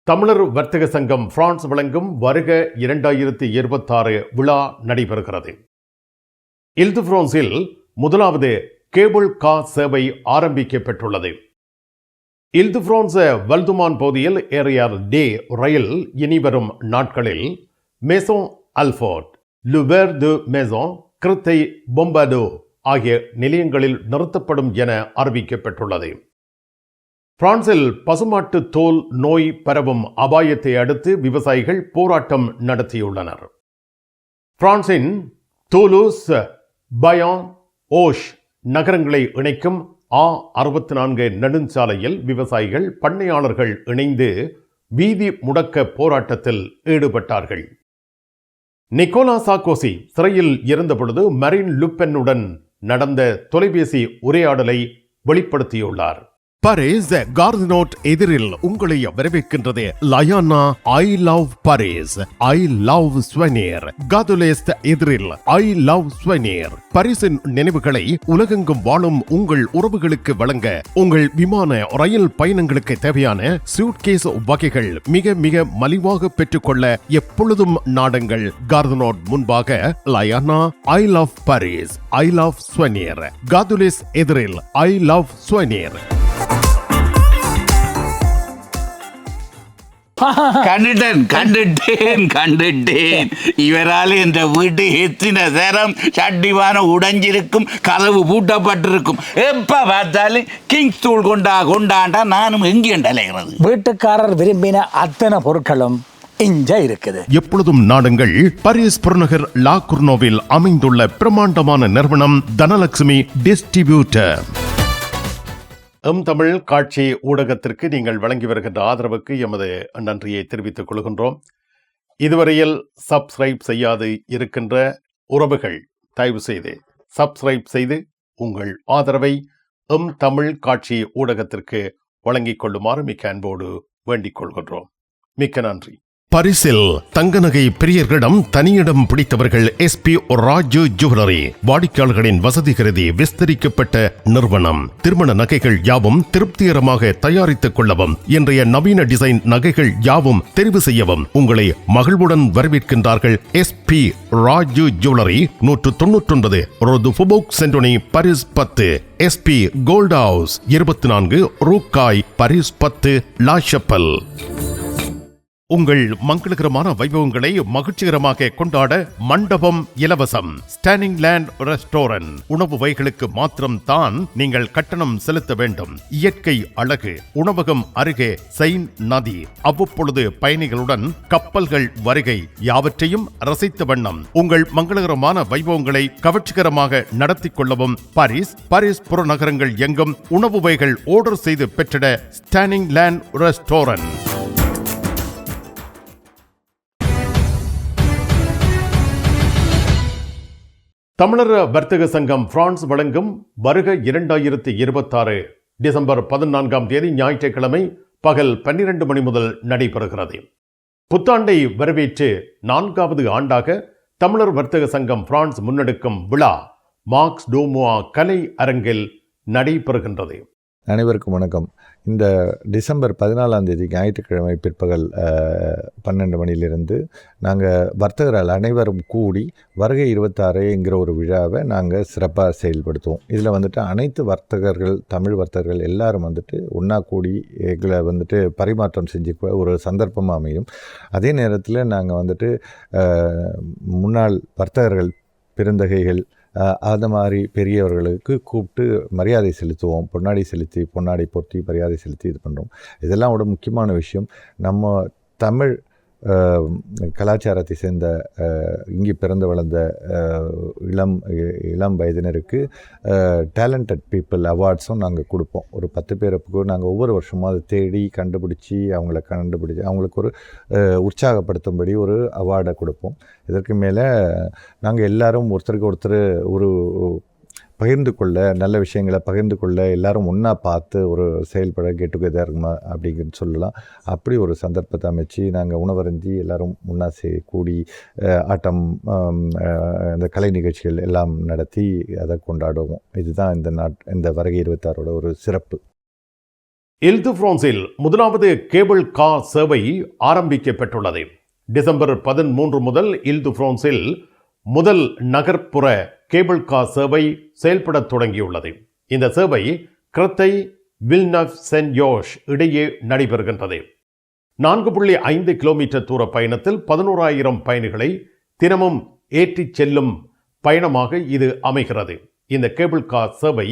தமிழர் வர்த்தக சங்கம் பிரான்ஸ் வழங்கும் வருக 2026 விழா நடைபெறுகிறது. இல்து-பிரான்சில் முதலாவது கேபிள் கார் சேவை ஆரம்பிக்கப்பட்டுள்ளது. இல்து-பிரான்ஸ் வல்துமான் பகுதியில் ஏரியார் டே ரயில் இனிவரும் நாட்களில் மேசோன் அல்ஃபோர்ட், லுபேர் து மேசோன், கிருத்தை பொம்பாடோ ஆகிய நிலையங்களில் நிறுத்தப்படும் என அறிவிக்கப்பட்டுள்ளது. பிரான்சில் பசுமாட்டு தோல் நோய் பரவும் அபாயத்தை அடுத்து விவசாயிகள் போராட்டம் நடத்தியுள்ளனர். பிரான்சின் தூலூஸ், பயான், ஓஷ் நகரங்களை இணைக்கும் A64 நெடுஞ்சாலையில் விவசாயிகள் பண்ணையாளர்கள் இணைந்து வீதி முடக்க போராட்டத்தில் ஈடுபட்டார்கள். நிக்கோலா சார்க்கோசி சிறையில் இருந்தபொழுது மரீன் லுப்பென்னுடன் நடந்த தொலைபேசி உரையாடலை வெளிப்படுத்தியுள்ளார். பாரிஸ் கார்தினோட் எதிரில் உங்களை வரவேற்கின்றது லயானா I love Paris, I love souvenir. காதுலேஸ்ட் எதிரில் ஐ லவ் ஸ்வெனியர். பாரிஸின் நினைவுகளை உலகெங்கும் வாழும் உங்கள் உறவுகளுக்கு வழங்க உங்கள் விமான ரயில் பயணங்களுக்கு தேவையான சூட்கேஸ் வகைகள் மிக மிக மலிவாக பெற்றுக்கொள்ள எப்பொழுதும் நாடுங்கள். கார்தினோட் முன்பாக லயானா I love Paris, I love souvenir. காதுலேஸ் எதிரில் ஐ லவ் ஸ்வெனியர். கண்டுட்டேன் இவரால் என்ற வீட்டு எத்தனை தரம் சட்டிவான உடைஞ்சிருக்கும், கதவு பூட்டப்பட்டிருக்கும். எப்ப பார்த்தாலும் கிங்ஸ் தூள் கொண்டாண்டா நானும் எங்கேண்டலைகிறது. வீட்டுக்காரர் விரும்பின அத்தனை பொருட்களும் இங்க இருக்குது. எப்பொழுதும் நாடுங்கள். பாரிஸ் புறநகர் லா குர்னோவில் அமைந்துள்ள பிரமாண்டமான நிறுவனம் தனலட்சுமி டிஸ்ட்ரிபியூட்டர். தமிழ் காட்சி ஊடகத்திற்கு நீங்கள் வழங்கி வருகின்ற ஆதரவுக்கு எமது நன்றியை தெரிவித்துக் கொள்கின்றோம். இதுவரையில் சப்ஸ்கிரைப் செய்யாது இருக்கின்ற உறவுகள் தயவு செய்து சப்ஸ்கிரைப் செய்து உங்கள் ஆதரவை தமிழ் காட்சி ஊடகத்திற்கு வழங்கிக் கொள்ளுமாறு மிக்க அன்போடு வேண்டிக் கொள்கின்றோம். மிக்க நன்றி. பரிசில் தங்க நகை பிரியர்களிடம் தனியிடம் பிடித்தவர்கள் SP ராஜு ஜுவல்லரி. வாடிக்கையாளர்களின் வசதி கருதி விஸ்தரிக்கப்பட்ட நிறுவனம். திருமண நகைகள் யாவும் திருப்திகரமாக தயாரித்துக் கொள்ளவும், இன்றைய நவீன டிசைன் நகைகள் யாவும் தெரிவு செய்யவும் உங்களை மகிழ்வுடன் வரவேற்கின்றார்கள். SP ராஜு ஜுவல்லரி, 199 ரோது Faubourg Saint-Denis, Paris 10. SP gold house, 24 ரூகாய், பாரிஸ் 10, லா ஷப்பல். உங்கள் மங்களகரமான வைபவங்களை மகிழ்ச்சிகரமாக கொண்டாட மண்டபம் இலவசம். Standing land restaurant. உணவு வகைகளுக்கு மாத்திரம் தான் நீங்கள் கட்டணம் செலுத்த வேண்டும். இயற்கை அழகு. உணவகம் அருகே செயின் நதி. அவ்வப்பொழுது பயணிகளுடன் கப்பல்கள் வருகை. யாவற்றையும் ரசித்த வண்ணம் உங்கள் மங்களகரமான வைபவங்களை கவர்ச்சிகரமாக நடத்தி கொள்ளவும் பாரிஸ் புறநகரங்கள் எங்கும் உணவு வகைகள் ஆர்டர் செய்து பெற்றிட ஸ்டாண்டிங் லேண்ட் ரெஸ்டாரண்ட். தமிழர் வர்த்தக சங்கம் பிரான்ஸ் வழங்கும் வருக 2026 டிசம்பர் 14 ஞாயிற்றுக்கிழமை பகல் 12 மணி முதல் நடைபெறுகிறது. புத்தாண்டை வரவேற்று 4வது ஆண்டாக தமிழர் வர்த்தக சங்கம் பிரான்ஸ் முன்னெடுக்கும் விழா மார்க்ஸ் டோமோா கலை அரங்கில் நடைபெறுகின்றது. அனைவருக்கும் வணக்கம். இந்த டிசம்பர் 14 ஞாயிற்றுக்கிழமை பிற்பகல் 12 மணிலிருந்து நாங்கள் வர்த்தகர்கள் அனைவரும் கூடி வருகை 26 ஒரு விழாவை நாங்கள் சிறப்பாக செயல்படுத்துவோம். இதில் வந்துட்டு அனைத்து வர்த்தகர்கள், தமிழ் வர்த்தகர்கள் எல்லாரும் வந்துட்டு ஒன்றா கூடி எங்களை வந்துட்டு பரிமாற்றம் செஞ்சுக்க ஒரு சந்தர்ப்பமாக அமையும். அதே நேரத்தில் நாங்கள் வந்துட்டு முன்னாள் வர்த்தகர்கள், பெருந்தகைகள், அந்த மாதிரி பெரியவர்களுக்கு கூப்பிட்டு மரியாதை செலுத்துவோம். பொன்னாடை போர்த்தி மரியாதை செலுத்தி இது பண்ணுறோம். இதெல்லாம் ஒரு முக்கியமான விஷயம். நம்ம தமிழ் கலாச்சாரத்தை சேர்ந்த இங்கே பிறந்து வளர்ந்த இளம் வயதினருக்கு டேலண்டட் பீப்புள் அவார்ட்ஸும் நாங்கள் கொடுப்போம். ஒரு 10 பேருக்கு நாங்கள் ஒவ்வொரு வருஷமும் அதை தேடி கண்டுபிடிச்சி அவங்களுக்கு ஒரு உற்சாகப்படுத்தும்படி ஒரு அவார்டை கொடுப்போம். இதற்கு மேலே நாங்கள் எல்லாரும் ஒருத்தருக்கு ஒருத்தர் ஒரு பகிர்ந்து கொள்ள, நல்ல விஷயங்களை பகிர்ந்து கொள்ள, எல்லாரும் ஒன்றா பார்த்து ஒரு செயல்பட கெட் டுகெதர் அப்படிங்கிறது சொல்லலாம். அப்படி ஒரு சந்தர்ப்பத்தை அமைச்சு நாங்கள் உணவருந்தி எல்லோரும் ஒன்றா கூடி ஆட்டம், இந்த கலை நிகழ்ச்சிகள் எல்லாம் நடத்தி அதை கொண்டாடுவோம். இதுதான் இந்த வருகை 26 ஒரு சிறப்பு. இல்து பிரான்சில் முதலாவது கேபிள் கார் சேவை ஆரம்பிக்கப்பட்டுள்ளது. டிசம்பர் 13 முதல் இல்து பிரான்சில் முதல் நகர்ப்புற கேபிள் கார் சேவை செயல்படத் தொடங்கியுள்ளது. இந்த சேவை கிரத்தை வில்னவ் சென்ட் ஜோர்ஜ் இடையே நடைபெறுகின்றது. 4.5 கிலோமீட்டர் தூர பயணத்தில் 11,000 பயணிகளை தினமும் ஏற்றிச் செல்லும் பயணமாக இது அமைகிறது. இந்த கேபிள் கார் சேவை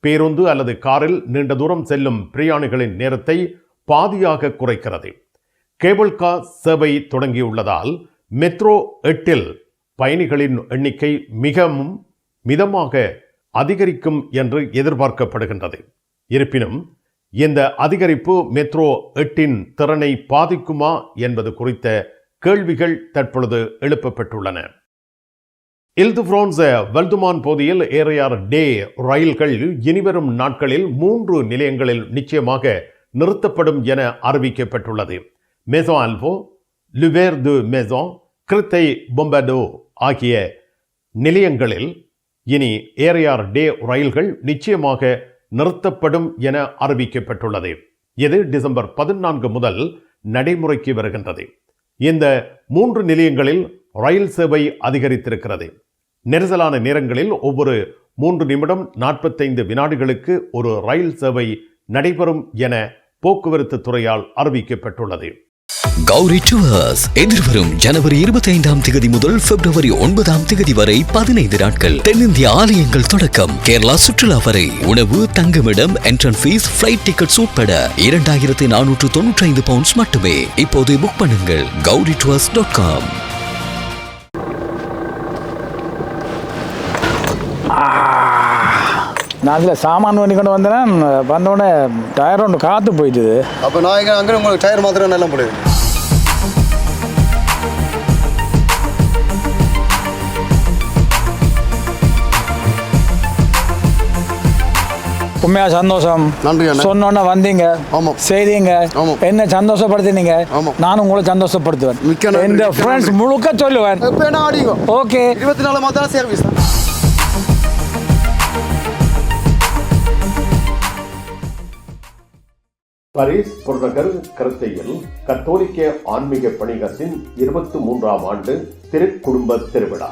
பேருந்து அல்லது காரில் நீண்ட தூரம் செல்லும் பிரயாணிகளின் நேரத்தை பாதியாக குறைக்கிறது. கேபிள் கார் சேவை தொடங்கியுள்ளதால் மெட்ரோ 8 பயணிகளின் எண்ணிக்கை மிகவும் மிதமாக அதிகரிக்கும் என்று எதிர்பார்க்கப்படுகின்றது. இருப்பினும் இந்த அதிகரிப்பு மெட்ரோ 8 திறனை பாதிக்குமா என்பது குறித்த கேள்விகள் தற்பொழுது எழுப்பப்பட்டுள்ளன. இல்து பிரான்ஸ் வல்துமான் பகுதியில் ஏரையார் டே ரயில்கள் இனிவரும் நாட்களில் 3 நிலையங்களில் நிச்சயமாக நிறுத்தப்படும் என அறிவிக்கப்பட்டுள்ளது. மெசோன் ஆல்போ, லுவேர் து மெசோன், கிருத்தை பொம்படோ ஆகிய நிலையங்களில் இனி ஏரையார் டே ரயில்கள் நிச்சயமாக நிறுத்தப்படும் என அறிவிக்கப்பட்டுள்ளது. இது டிசம்பர் 14 முதல் நடைமுறைக்கு வருகின்றது. இந்த 3 நிலையங்களில் ரயில் சேவை அதிகரித்திருக்கிறது. நெரிசலான நேரங்களில் ஒவ்வொரு 3 நிமிடம் 45 வினாடிகளுக்கு ஒரு ரயில் சேவை நடைபெறும் என போக்குவரத்து துறையால் அறிவிக்கப்பட்டுள்ளது. கௌரி டூர்ஸ் எதிர்வரும் ஜனவரி 25ஆம் தேதி முதல் பிப்ரவரி 9ஆம் தேதி வரை 15 நாட்கள் தென்னிந்திய ஆலயங்கள் தொடக்கம் கேரளா சுற்றுலா வரை உணவு தங்குமிடம் என்ட்ரன்ஸ் ஃபீஸ் ஃபிளைட் டிக்கெட்ஸ் உட்பட 2495 பவுண்ட்ஸ் மட்டுமே. இப்போது புக் பண்ணுங்கள் gauritours.com. நான் அதில் சாமான் பண்ணி கொண்டு வந்தேன். வந்தோடனே டயர் ஒன்று காற்று போயிட்டுது. அப்போ நான் இங்கே அங்கே உங்களுக்கு டயர் மாத்திரம் நல்லா போடுவேன். உண்மையா சந்தோஷம். நன்றி அண்ணா. சொன்னோன்னே வந்தீங்க. ஆமாம். செய்தீங்க. ஆமாம். என்ன சந்தோஷப்படுத்தினீங்க. ஆமாம். நானும் உங்களை சந்தோஷப்படுத்துவேன். மிக்க நன்றி. இந்த மிக்க ஃப்ரெண்ட்ஸ் நன்றி. முழுக்க சொல்லுவேன். இப்போ என்ன ஆடிக்கோ. ஓகே. 24 மாதம் சர்வீஸ் தான். பாரிஸ் புறநகர் கிரத்தையில் கத்தோலிக்க ஆன்மீக பணிகத்தின் 23ஆம் ஆண்டு திருக்குடும்ப திருவிழா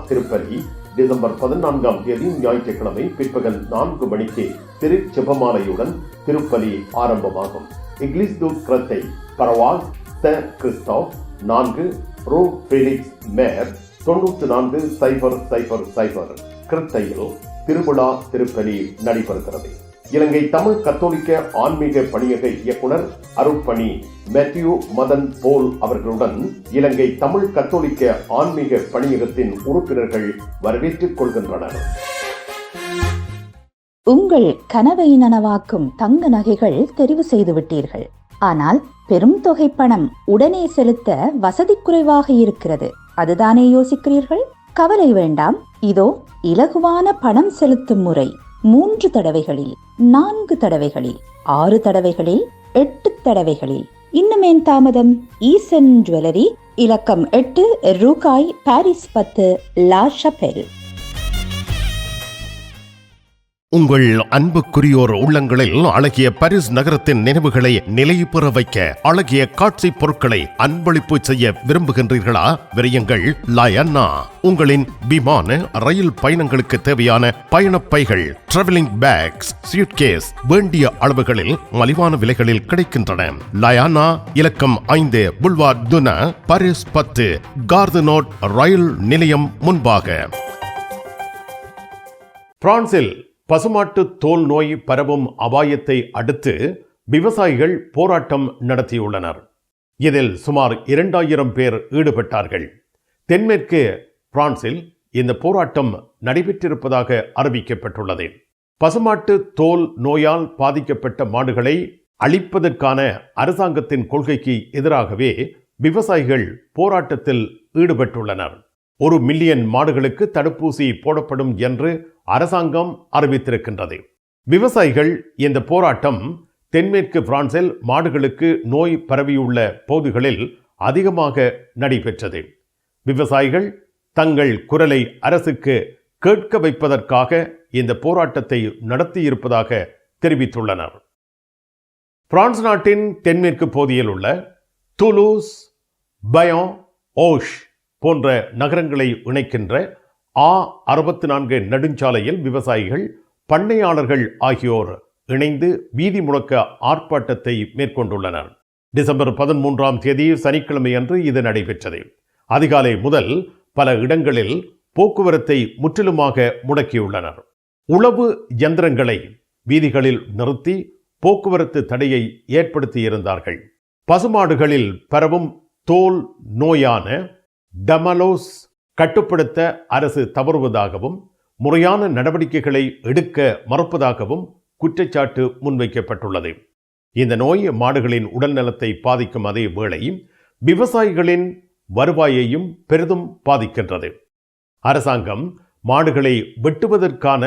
திருப்பலி டிசம்பர் 14ஆம் தேதி ஞாயிற்றுக்கிழமை பிற்பகல் 4 மணிக்கு திருச்செபமாலையுடன் திருப்பலி ஆரம்பமாகும். இங்கிலீஷ் து கிரத்தை பரவாஸ் த கிறிஸ்டாப் 4 ரூ ஃபெலிக்ஸ் மேர் 940000 கிரத்தையில் திருவிழா திருப்பலி நடைபெறுகிறது. இலங்கை தமிழ் கத்தோலிக்க ஆன்மீக பணியக இயக்குனர் அருட்பணி மேத்யூ மதன் போல் அவர்களுடன் இலங்கை தமிழ் கத்தோலிக்க ஆன்மீக பணியகத்தின் உறுப்பினர்கள் வரவேற்றுக் கொள்கின்றனர். உங்கள் கனவை நனவாக்கும் தங்க நகைகள் தெரிவு செய்து விட்டீர்கள். ஆனால் பெரும் தொகை பணம் உடனே செலுத்த வசதி குறைவாக இருக்கிறது. அதுதானே யோசிக்கிறீர்கள்? கவலை வேண்டாம். இதோ இலகுவான பணம் செலுத்தும் முறை. 3 தடவைகளில், 4 தடவைகளில், 6 தடவைகளில், 8 தடவைகளில். இன்னுமேன் தாமதம்? ஈசன் ஜுவல்லரி, இலக்கம் 8, ரூகாய், பாரிஸ் 10, லா ஷபெல். உங்கள் அன்புக்குரியோர் உள்ளங்களில் அழகிய பாரிஸ் நகரத்தின் நினைவுகளை நிலைபெற வைக்க அழகிய காட்சி பொருட்களை அன்பளிப்பு செய்ய விரும்புகின்றீர்களா? விரையுங்கள் லயன்னா. உங்களின் விமான ரயில் பயணங்களுக்கு தேவையான பயணப்பைகள், டிராவலிங் பேக்ஸ், சூட்கேஸ் வேண்டிய அளவுகளில் மலிவான விலைகளில் கிடைக்கின்றன. லயானா, இலக்கம் 5, புல்வார் துனா, பாரிஸ் 10, கார்தனோட் ரயில் நிலையம் முன்பாக. பிரான்சில் பசுமாட்டு தோல் நோய் பரவும் அபாயத்தை அடுத்து விவசாயிகள் போராட்டம் நடத்தியுள்ளனர். இதில் சுமார் 2000 பேர் ஈடுபட்டார்கள். தென்மேற்கு பிரான்சில் இந்த போராட்டம் நடைபெற்றிருப்பதாக அறிவிக்கப்பட்டுள்ளது. பசுமாட்டு தோல் நோயால் பாதிக்கப்பட்ட மாடுகளை அழிப்பதற்கான அரசாங்கத்தின் கொள்கைக்கு எதிராகவே விவசாயிகள் போராட்டத்தில் ஈடுபட்டுள்ளனர். 1 மில்லியன் மாடுகளுக்கு தடுப்பூசி போடப்படும் என்று அரசாங்கம் அறிவித்திருக்கின்றது. விவசாயிகள் இந்த போராட்டம் தென்மேற்கு பிரான்சில் மாடுகளுக்கு நோய் பரவியுள்ள பகுதிகளில் அதிகமாக நடைபெற்றது. விவசாயிகள் தங்கள் குரலை அரசுக்கு கேட்க வைப்பதற்காக இந்த போராட்டத்தை நடத்தியிருப்பதாக தெரிவித்துள்ளனர். பிரான்ஸ் நாட்டின் தென்மேற்கு பகுதியில் உள்ள துலூஸ், பயோன், ஓஷ் போன்ற நகரங்களை இணைக்கின்ற A64 நெடுஞ்சாலையில் விவசாயிகள், பண்ணையாளர்கள் ஆகியோர் இணைந்து வீதி முழக்க ஆர்ப்பாட்டத்தை மேற்கொண்டுள்ளனர். டிசம்பர் 13ஆம் தேதி சனிக்கிழமை அன்று இது நடைபெற்றது. அதிகாலை முதல் பல இடங்களில் போக்குவரத்தை முற்றிலுமாக முடக்கியுள்ளனர். உழவு இயந்திரங்களை வீதிகளில் நிறுத்தி போக்குவரத்து தடையை ஏற்படுத்தியிருந்தார்கள். பசுமாடுகளில் பரவும் தோல் நோயான டமலோஸ் கட்டுப்படுத்த அரசு தவறுவதாகவும் முறையான நடவடிக்கைகளை எடுக்க மறுப்பதாகவும் குற்றச்சாட்டு முன்வைக்கப்பட்டுள்ளது. இந்த நோய் மாடுகளின் உடல்நலத்தை பாதிக்கும் அதே வேளை விவசாயிகளின் வருவாயையும் பெரிதும் பாதிக்கின்றது. அரசாங்கம் மாடுகளை வெட்டுவதற்கான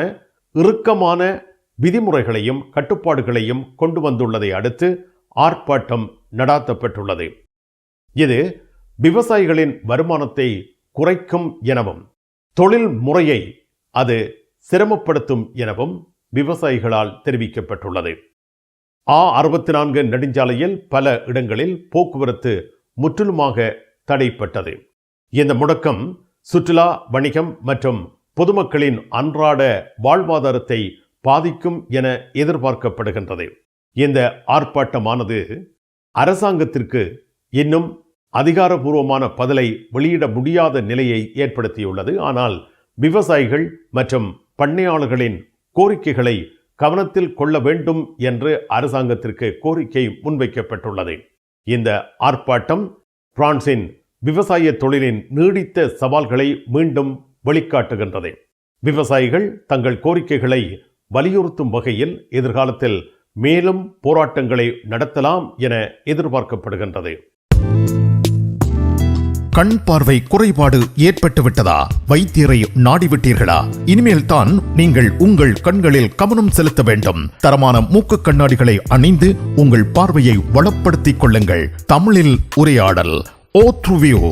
இறுக்கமான விதிமுறைகளையும் கட்டுப்பாடுகளையும் கொண்டு வந்துள்ளதை அடுத்து ஆர்ப்பாட்டம் நடாத்தப்பட்டுள்ளது. இது விவசாயிகளின் வருமானத்தை குறைக்கும் எனவும் தொழில் முறையை அது சிரமப்படுத்தும் எனவும் விவசாயிகளால் தெரிவிக்கப்பட்டுள்ளது. A64 நெடுஞ்சாலையில் பல இடங்களில் போக்குவரத்து முற்றிலுமாக தடைப்பட்டது. இந்த முடக்கம் சுற்றுலா, வணிகம் மற்றும் பொதுமக்களின் அன்றாட வாழ்வாதாரத்தை பாதிக்கும் என எதிர்பார்க்கப்படுகின்றது. இந்த ஆர்ப்பாட்டமானது அரசாங்கத்திற்கு இன்னும் அதிகாரபூர்வமான பதிலை வெளியிட முடியாத நிலையை ஏற்படுத்தியுள்ளது. ஆனால் விவசாயிகள் மற்றும் பண்ணையாளர்களின் கோரிக்கைகளை கவனத்தில் கொள்ள வேண்டும் என்று அரசாங்கத்திற்கு கோரிக்கை முன்வைக்கப்பட்டுள்ளது. இந்த ஆர்ப்பாட்டம் பிரான்சின் விவசாய தொழிலின் நீடித்த சவால்களை மீண்டும் வெளிக்காட்டுகின்றது. விவசாயிகள் தங்கள் கோரிக்கைகளை வலியுறுத்தும் வகையில் எதிர்காலத்தில் மேலும் போராட்டங்களை நடத்தலாம் என எதிர்பார்க்கப்படுகின்றது. கண் பார்வை குறைபாடு ஏற்பட்டுவிட்டதா? வைத்தியரை நாடிவிட்டீர்களா? இனிமேல் தான் நீங்கள் உங்கள் கண்களில் கவனம் செலுத்த வேண்டும். தரமான மூக்கு கண்ணாடிகளை அணிந்து உங்கள் பார்வையை வளப்படுத்திக் கொள்ளுங்கள். தமிழில் உரையாடல் ஓத்ருவியூ.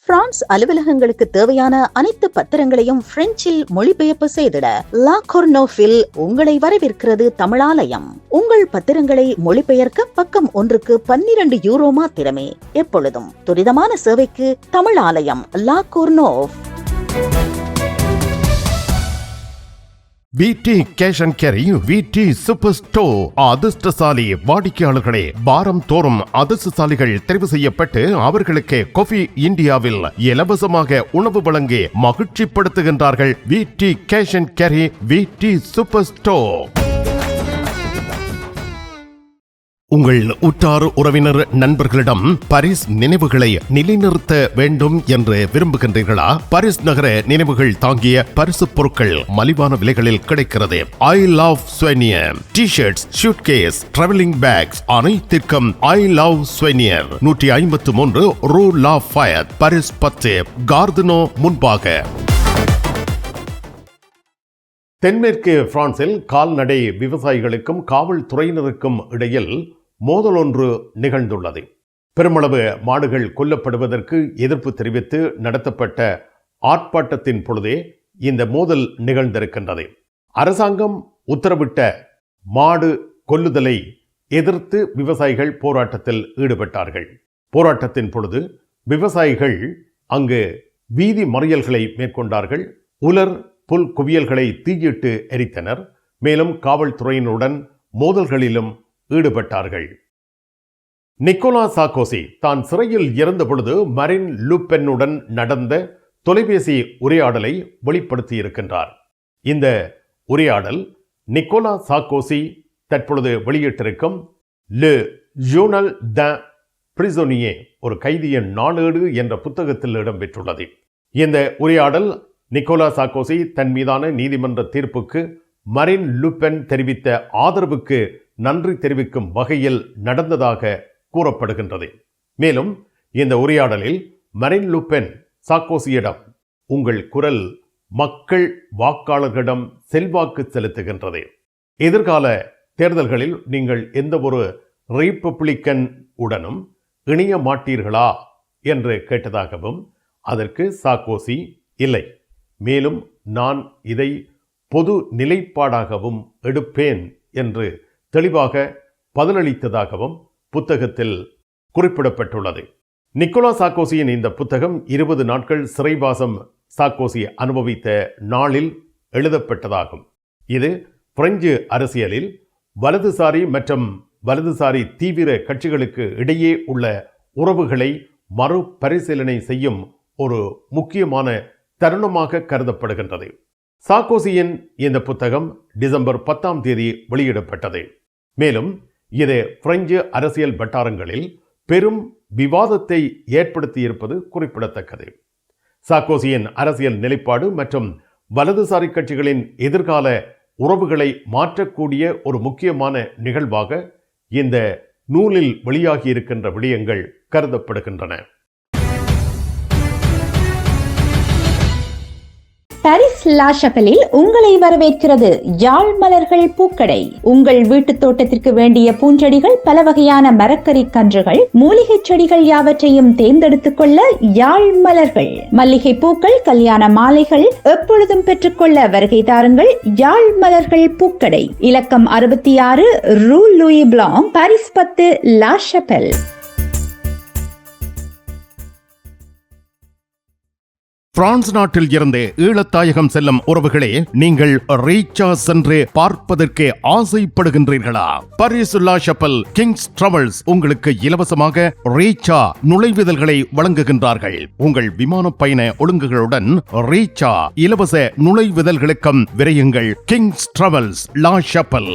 பிரான்ஸ் அலுவலகங்களுக்கு தேவையான அனைத்து பத்திரங்களையும் பிரெஞ்சில் மொழிபெயர்ப்பு செய்திட லா கொர்னோஃபில் உங்களை வரவேற்கிறது தமிழாலயம். உங்கள் பத்திரங்களை மொழிபெயர்க்க பக்கம் ஒன்றுக்கு 12 யூரோ மாத்திரமே. எப்பொழுதும் துரிதமான சேவைக்கு Tamilalayam, La Courneuve. VT cash and carry, VT super store. அதிர்ஷ்டசாலி வாடிக்கையாளர்களே, வாரம் தோறும் அதிர்ஷ்டசாலிகள் தெரிவு செய்யப்பட்டு அவர்களுக்கு காஃபி இந்தியாவில் இலவசமாக உணவு வழங்கி மகிழ்ச்சிப்படுத்துகின்றார்கள். VT cash and carry, VT super store. உங்கள் உற்றார் உறவினர் நண்பர்களிடம் பாரிஸ் நினைவுகளை நிலைநிறுத்த வேண்டும் என்று விரும்புகின்றீர்களா? பாரிஸ் நகர நினைவுகள் தாங்கிய பரிசு பொருட்கள் மலிவான விலைகளில் கிடைக்கிறது. ஐ love souvenir T-shirts, suitcase, travelling packs அனைத்திற்கும் ஐ லவ் ஸ்வெனியர். 153 ரூ லா ஃபயத், பாரிஸ் 10, கார்தினோ முன்பாக. தென்மேற்கு பிரான்சில் கால்நடை விவசாயிகளுக்கும் காவல்துறையினருக்கும் இடையில் மோதல் ஒன்று நிகழ்ந்துள்ளது. பெருமளவு மாடுகள் கொல்லப்படுவதற்கு எதிர்ப்பு தெரிவித்து நடத்தப்பட்ட ஆர்ப்பாட்டத்தின் பொழுதே இந்த மோதல் நிகழ்ந்திருக்கின்றது. அரசாங்கம் உத்தரவிட்ட மாடு கொல்லுதலை எதிர்த்து விவசாயிகள் போராட்டத்தில் ஈடுபட்டார்கள். போராட்டத்தின் பொழுது விவசாயிகள் அங்கு வீதி மறியல்களை மேற்கொண்டார்கள். உலர் புல் குவியல்களை தீயிட்டு எரித்தனர். மேலும் காவல்துறையினருடன் மோதல்களிலும் ஈடுபட்டார்கள். நிக்கோலா சார்க்கோசி தான் சிறையில் இருந்த பொழுது மரின் லூபென்னுடன் நடந்த தொலைபேசி உரையாடலை வெளிப்படுத்தியிருக்கின்றார். இந்த உரையாடல் நிக்கோலா சார்க்கோசி தற்பொழுது வெளியிட்டிருக்கும் லெ ஜோர்னல் த பிரிசோனியே, ஒரு கைதியின் நாளேடு என்ற புத்தகத்தில் இடம்பெற்றுள்ளது. இந்த உரையாடல் நிக்கோலா சார்க்கோசி தன் மீதான நீதிமன்ற தீர்ப்புக்கு மரின் லூபென் தெரிவித்த ஆதரவுக்கு நன்றி தெரிவிக்கும் வகையில் நடந்ததாக கூறப்படுகின்றது. மேலும் இந்த உரையாடலில் மரின் லூபென் சார்க்கோசியிடம், உங்கள் குரல் மக்கள் வாக்காளர்களிடம் செல்வாக்கு செலுத்துகின்றது. எதிர்கால தேர்தல்களில் நீங்கள் எந்த ஒரு ரிப்பப்ளிக்கன் உடனும் இணைய மாட்டீர்களா என்று கேட்டதாகவும், அதற்கு சார்க்கோசி இல்லை, மேலும் நான் இதை பொது நிலைப்பாடாகவும் எடுப்பேன் என்று தெளிவாக பதிலளித்ததாகவும் புத்தகத்தில் குறிப்பிடப்பட்டுள்ளது. நிக்கோலா சார்க்கோசியின் இந்த புத்தகம் 20 நாட்கள் சிறைவாசம் சார்க்கோசி அனுபவித்த நாளில் எழுதப்பட்டதாகும். இது பிரெஞ்சு அரசியலில் வலதுசாரி மற்றும் வலதுசாரி தீவிர கட்சிகளுக்கு இடையே உள்ள உறவுகளை மறுபரிசீலனை செய்யும் ஒரு முக்கியமான தருணமாக கருதப்படுகின்றது. சார்க்கோசியின் இந்த புத்தகம் டிசம்பர் 10ஆம் தேதி வெளியிடப்பட்டது. மேலும் இது பிரெஞ்சு அரசியல் வட்டாரங்களில் பெரும் விவாதத்தை ஏற்படுத்தியிருப்பது குறிப்பிடத்தக்கது. சார்க்கோசியின் அரசியல் நிலைப்பாடு மற்றும் வலதுசாரி கட்சிகளின் எதிர்கால உறவுகளை மாற்றக்கூடிய ஒரு முக்கியமான நிகழ்வாக இந்த நூலில் வெளியாகி இருக்கின்ற விடயங்கள் கருதப்படுகின்றன. பாரிஸ் லா ஷப்பலில் உங்களை வரவேற்கிறது யாழ் மலர்கள் பூக்கடை. உங்கள் வீட்டு தோட்டத்திற்கு வேண்டிய பூஞ்செடிகள், பல வகையான மரக்கறி கன்றுகள், மூலிகை செடிகள் யாவற்றையும் தேர்ந்தெடுத்துக் கொள்ள யாழ் மலர்கள். மல்லிகை பூக்கள், கல்யாண மாலைகள் எப்பொழுதும் பெற்றுக்கொள்ள வருகை தாருங்கள். யாழ் மலர்கள் பூக்கடை, இலக்கம் 66 ரூ Louis Blanc, Paris 10, La ஷப்பல். France நாட்டில் இருந்து ஈழத்தாயகம் செல்லும் உறவுகளே, நீங்கள் ரீச்சா சென்று பார்ப்பதற்கு ஆசைப்படுகின்றீர்களா? பாரிஸ் லா ஷப்பல் கிங்ஸ் டிராவல்ஸ் உங்களுக்கு இலவசமாக ரீச்சா நுழைவுதல்களை வழங்குகின்றார்கள். உங்கள் விமான பயண ஒழுங்குகளுடன் ரீச்சா இலவச நுழைவுதல்களுக்கும் விரையுங்கள். கிங்ஸ் டிராவல்ஸ் லா ஷப்பல்.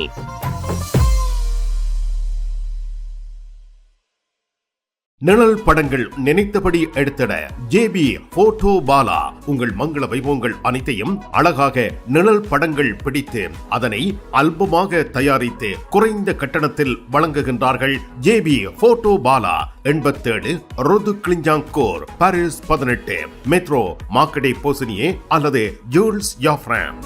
நிழல் படங்கள் நினைத்தபடி எடுத்திட ஜேபி போட்டோ பாலா உங்கள் மங்கள வைபவங்கள் அனைத்தையும் அழகாக நிழல் படங்கள் பிடித்து அதனை ஆல்பமாக தயாரித்து குறைந்த கட்டணத்தில் வழங்குகின்றார்கள். ஜேபி போட்டோ பாலா 87 ரோது Clignancourt, Paris 18, metro Marcadet Poissonniers அல்லது ஜூல்ஸ் யாஃப்ராம்.